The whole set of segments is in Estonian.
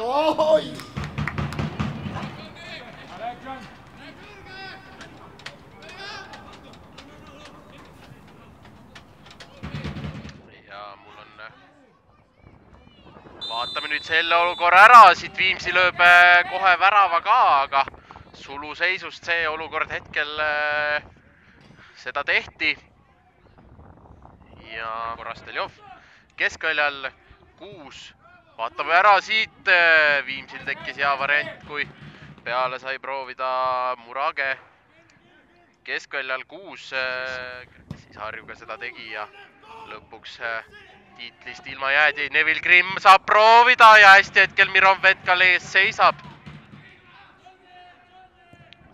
oi. Ja mul on... Vaatame nüüd selle olukorra ära, siit Viimsi lööb kohe värava ka, aga suluseisust see olukord hetkel seda tehti. Ja Korasteljov keskväljal 6. Vaatame ära siit, Viimsil tekkis hea variant, kui peale sai proovida Murage. Keskväljal 6, siis Harjuga seda tegi ja lõpuks tiitlist ilma jäädi. Neville Grimm saab proovida ja hästi hetkel Miron Vetkal ees seisab.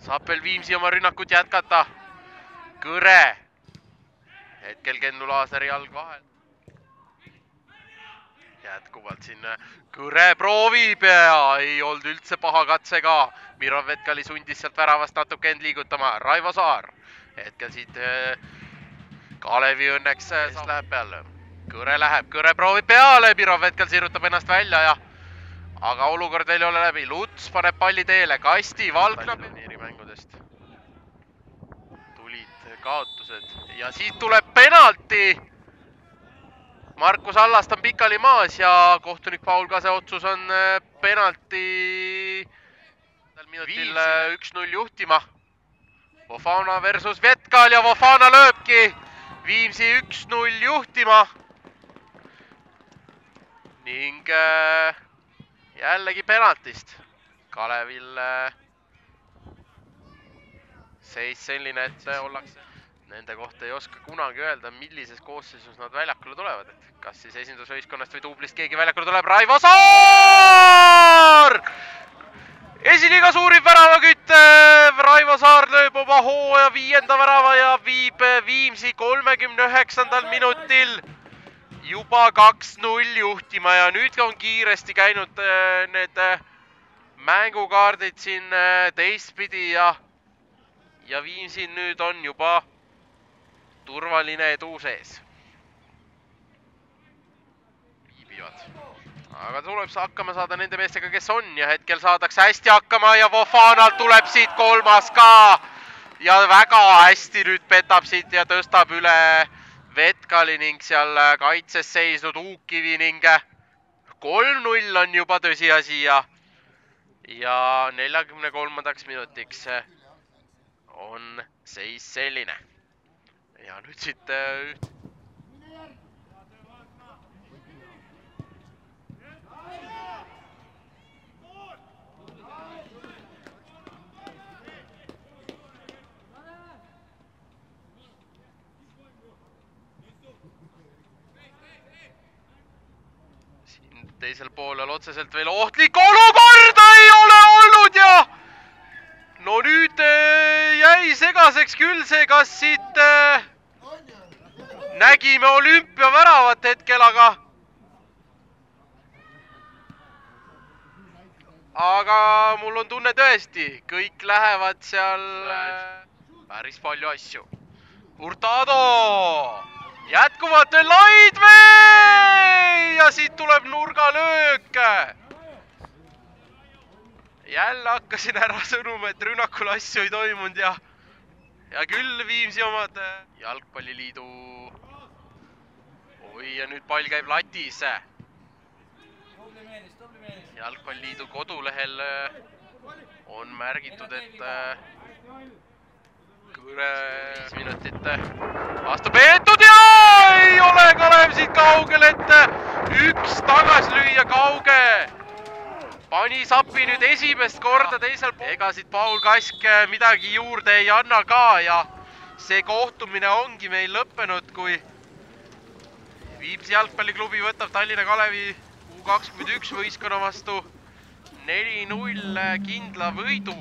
Saab veel Viimsi oma rünnakut jätkata. Kõre. Hetkel Kennu Laaseri jalg vahel. Jätkuvalt siin Kõre proovib ja ei olnud üldse paha katse ka. Miron Vetkali sundis sealt väravast natuke end liigutama. Raivo Saar. Hetkel siit Kalevi õnneks läheb peale. Kõre läheb, Kõre proovib peale, Miron Vetkal sirutab ennast välja ja aga olukord veel ei ole läbi. Luts paneb palli teele, Kasti, Valknab mängudest. Tulid kaotused ja siit tuleb penalti. Markus Allast on pikali maas ja kohtunik Paul Kase otsus on penalti minutil 1-0 juhtima. Vofana versus Vetkal ja Vofana lööbki Viimsi 1-0 juhtima. Ning jällegi penaltist. Kalevil seis selline, et ollakse. Nende kohta ei oska kunagi öelda, millises koosseisus nad väljakule tulevad. Et kas siis esindusvõistkonnast või duublist keegi väljakule tuleb. Raivo Saar! Esiliiga suurim väravakütt. Raivo Saar lööb oma hooaja 5. värava ja viib Viimsi 39. minutil juba 2-0 juhtima ja nüüd on kiiresti käinud need mängukaardid siin teistpidi ja Viimsil nüüd on juba turvaline edu sees. Viibivad. Aga tuleb hakkama saada nende meestega, kes on ja hetkel saadakse hästi hakkama ja Vofanalt tuleb siit 3. ka. Ja väga hästi nüüd petab siit ja tõstab üle Vetkali ning seal kaitses seisnud Uukivi ning 3-0 on juba tõsiasi ja 43. minutiks on seis selline. Ja nüüd siit teisel poolel otseselt veel ohtlik olukord ei ole olnud ja no nüüd jäi segaseks küll see, kas siit nägime olümpiaväravat hetkel, aga mul on tunne tõesti, kõik lähevad seal päris palju asju. Hurtado! Jätkuvalt veel Laidvee ja siit tuleb nurgalöök. Jälle hakkasin ära sõnuma, et rünnakul asju ei toimunud ja küll Viimsi omad jalgpalliliidu. Oi ja nüüd pall käib latis. Jalgpalliliidu kodulehel on märgitud, et Kõre 5 minutit vastu peetud ja ei ole Kalev siit kaugel, et üks tagasi lüüa kauge. Pani sapi nüüd esimest korda teisel pool. Ega siit Paul Kask midagi juurde ei anna ka ja see kohtumine ongi meil lõppenud, kui Viimsi jalgpalliklubi võtab Tallinna Kalevi U21 võistkonna vastu 4-0 kindla võidu.